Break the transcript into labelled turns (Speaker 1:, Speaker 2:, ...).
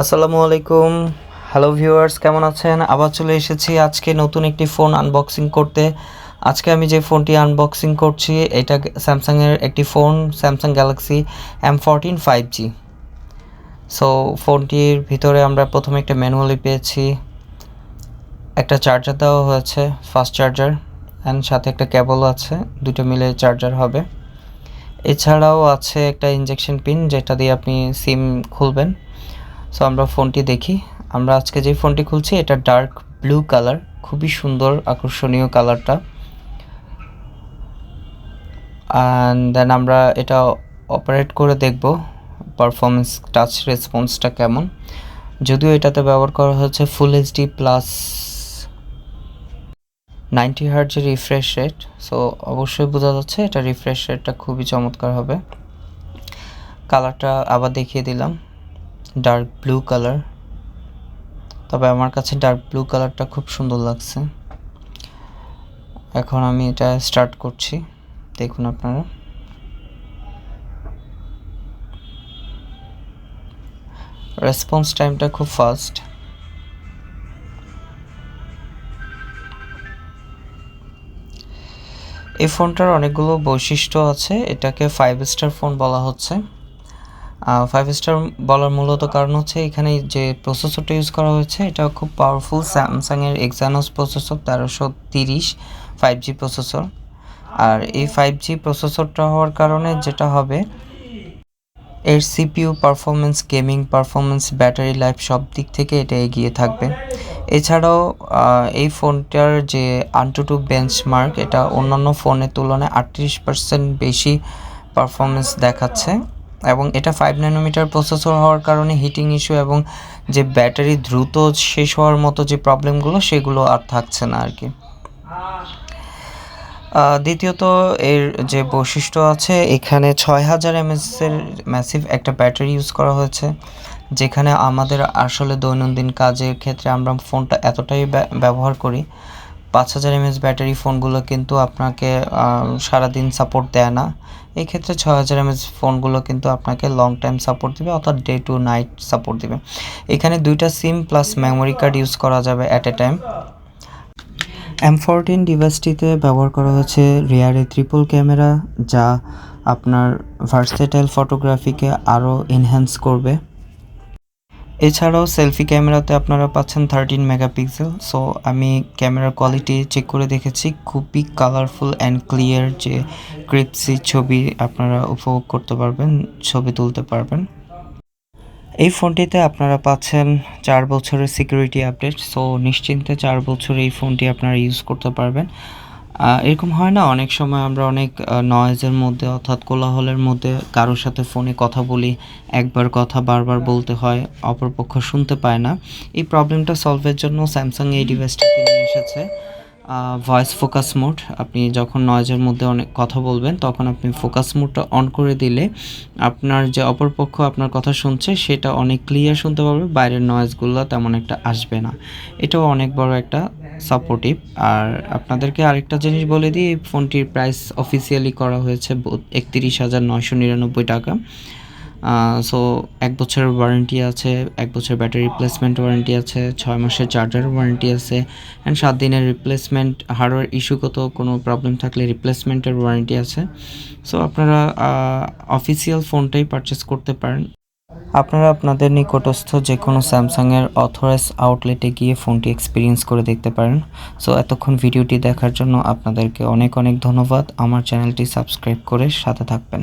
Speaker 1: আসসালামু আলাইকুম। Hello viewers, কেমন আছেন? আবার চলে এসেছি আজকে নতুন একটি ফোন আনবক্সিং করতে। আজকে আমি যে ফোনটি আনবক্সিং করছি এটা স্যামসাংয়ের একটি phone, Samsung Galaxy M14 5G। So ফোনটির ভিতরে আমরা প্রথমে একটা ম্যানুয়ালি পেয়েছি, একটা চার্জার দেওয়া হয়েছে, ফাস্ট চার্জার, অ্যান্ড সাথে একটা কেবলও আছে, দুটো মিলে চার্জার হবে। এছাড়াও আছে একটা ইনজেকশন পিন যেটা দিয়ে আপনি সিম খুলবেন। সো আমরা ফোনটি দেখি। আমরা আজকে যে ফোনটি খুলছি এটা ডার্ক ব্লু কালার, খুবই সুন্দর আকর্ষণীয় কালারটা। অ্যান্ড দেন আমরা এটা অপারেট করে দেখব পারফরমেন্স, টাচ রেসপন্সটা কেমন। যদিও এটাতে ব্যবহার করা হচ্ছে ফুল এইচডি প্লাস 90 হার্টজের রিফ্রেশ রেট। সো অবশ্যই বোঝা যাচ্ছে এটা রিফ্রেশ রেটটা খুবই চমৎকার হবে। কালারটা আবার দেখিয়ে দিলাম, ডার্ক ব্লু কালার, তবে আমার কাছে ডার্ক ব্লু কালারটা খুব সুন্দর লাগছে। এখন আমি এটা স্টার্ট করছি, দেখুন আপনারা। রেসপন্স টাইমটা খুব ফাস্ট। এই ফোনটার অনেকগুলো বৈশিষ্ট্য আছে, এটাকে 5 স্টার ফোন বলা হচ্ছে। 5 স্টার বলার মূলত কারণ হচ্ছে এখানে যে প্রসেসরটা ইউজ করা হয়েছে এটা খুব পাওয়ারফুল, স্যামসাংয়ের এক্সানোস প্রসেসর 1330 5G প্রসেসর। আর এই 5G প্রসেসরটা হওয়ার কারণে যেটা হবে, এর CPU performance, gaming performance, battery life সব দিক থেকে এটা এগিয়ে থাকবে। এছাড়াও এই ফোনটার যে আনটুটু বেঞ্চমার্ক, এটা অন্যান্য ফোনের তুলনায় 38% বেশি পারফরমেন্স দেখাচ্ছে। এবং এটা 5 ন্যানোমিটার প্রসেসর হওয়ার কারণে হিটিং ইস্যু এবং যে ব্যাটারি দ্রুত শেষ হওয়ার মতো যে প্রবলেমগুলো সেগুলো আর থাকছে না আর কি। দ্বিতীয়ত এর যে বৈশিষ্ট্য আছে, এখানে 6000 mAh-এর ম্যাসিভ একটা ব্যাটারি ইউজ করা হয়েছে, যেখানে আমাদের আসলে দৈনন্দিন কাজের ক্ষেত্রে আমরা ফোনটা এতটাই ব্যবহার করি। 5000 mAh ব্যাটারি ফোনগুলো কিন্তু আপনাকে সারাদিন সাপোর্ট দেয় না। এই ক্ষেত্রে 6000 mAh ফোনগুলো কিন্তু আপনাকে লং টাইম সাপোর্ট দিবে, অর্থাৎ ডে টু নাইট সাপোর্ট দিবে। এখানে 2টা সিম প্লাস মেমোরি কার্ড ইউজ করা যাবে অ্যাট এ টাইম। M14 ডিভাইসটিতে ব্যবহার করা হয়েছে রিয়ারে ট্রিপল ক্যামেরা, যা আপনার ভার্সেটাইল ফটোগ্রাফিকে আরও এনহ্যান্স করবে। এছাড়াও সেলফি ক্যামেরাতে আপনারা পাচ্ছেন 13 মেগাপিক্সেল। সো আমি ক্যামেরার কোয়ালিটি চেক করে দেখেছি, খুবই কালারফুল অ্যান্ড ক্লিয়ার, যে ক্রিপসি ছবি আপনারা উপভোগ করতে পারবেন, ছবি তুলতে পারবেন। এই ফোনটিতে আপনারা পাচ্ছেন 4 বছরের সিকিউরিটি আপডেট। সো নিশ্চিন্তে 4 বছর এই ফোনটি আপনারা ইউজ করতে পারবেন। এরকম হয় না, অনেক সময় আমরা অনেক নয়েজের মধ্যে, অর্থাৎ কোলাহলের মধ্যে কারোর সাথে ফোনে কথা বলি, একবার কথা বারবার বলতে হয়, অপরপক্ষ শুনতে পায় না। এই প্রবলেমটা সলভের জন্য স্যামসাং এই ডিভাইসটিতে নিয়ে এসেছে ভয়েস ফোকাস মোড। আপনি যখন নয়েজের মধ্যে অনেক কথা বলবেন তখন আপনি ফোকাস মোডটা অন করে দিলে আপনার যে অপরপক্ষ আপনার কথা শুনছে সেটা অনেক ক্লিয়ার শুনতে পারবে, বাইরের নয়েজগুলো তেমন একটা আসবে না। এটাও অনেক বড় একটা সাপোর্টিভ। আর আপনাদেরকে আরেকটা জিনিস বলে দিই, এই ফোনটির প্রাইস অফিসিয়ালি করা হয়েছে 31,999 টাকা। সো 1 বছরের ওয়ারেন্টি আছে, 1 বছর ব্যাটারি রিপ্লেসমেন্ট ওয়ারেন্টি আছে, 6 মাসের চার্জার ওয়ারেন্টি আছে, অ্যান্ড 7 দিনের রিপ্লেসমেন্ট, হার্ডওয়্যার ইস্যুগত কোনো প্রবলেম থাকলে রিপ্লেসমেন্টের ওয়ারেন্টি আছে। সো আপনারা অফিসিয়াল ফোনটাই পারচেস করতে পারেন। আপনারা আপনাদের নিকটস্থ যে কোনো স্যামসাংয়ের অথরাইজ আউটলেটে গিয়ে ফোনটি এক্সপিরিয়েন্স করে দেখতে পারেন। সো এতক্ষণ ভিডিওটি দেখার জন্য আপনাদেরকে অনেক অনেক ধন্যবাদ। আমার চ্যানেলটি সাবস্ক্রাইব করে সাথে থাকবেন।